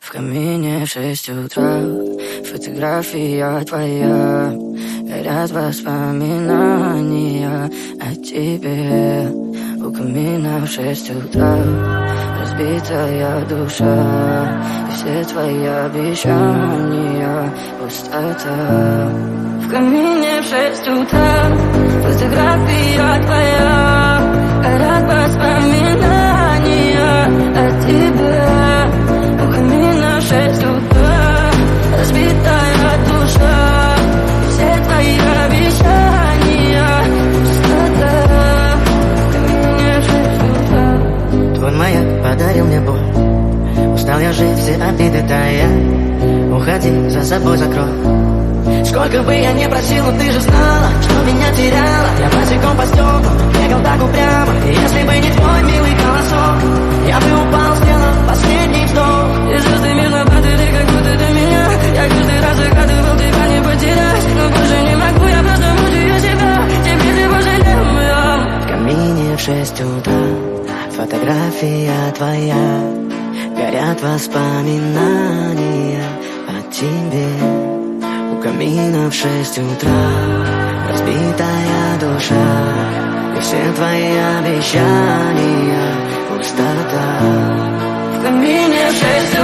В камине в 6 утра, фотография твоя, горят воспоминания о тебе. У камина в 6 утра, разбитая душа, и все твои обещания пустота. В камине в 6 утра, фотография твоя, горят воспоминания о тебе. У камина в 6 утра, разбитая душа, все твои обещания пустота. В камине в 6 утра. Твой маяк подарил мне боль, устал я жить, все обиды тая. Уходи, за собой закрой. Сколько бы я не просил, но ты же знала, что меня теряла. Я босиком по стеклам бегал так упрямо, и если бы не твой милый голосок, я бы упал, сделал последний вздох. И звезды мирно падали, как будто до меня. Я каждый раз загадывал тебя не потерять, но больше не могу, я просто мучаю себя. Теперь ты пожалел меня. В камине в 6 утра, фотография твоя, горят воспоминания о тебе. У камина в 6 утра, разбитая душа, и все твои обещания пустота. В камине в 6 утра.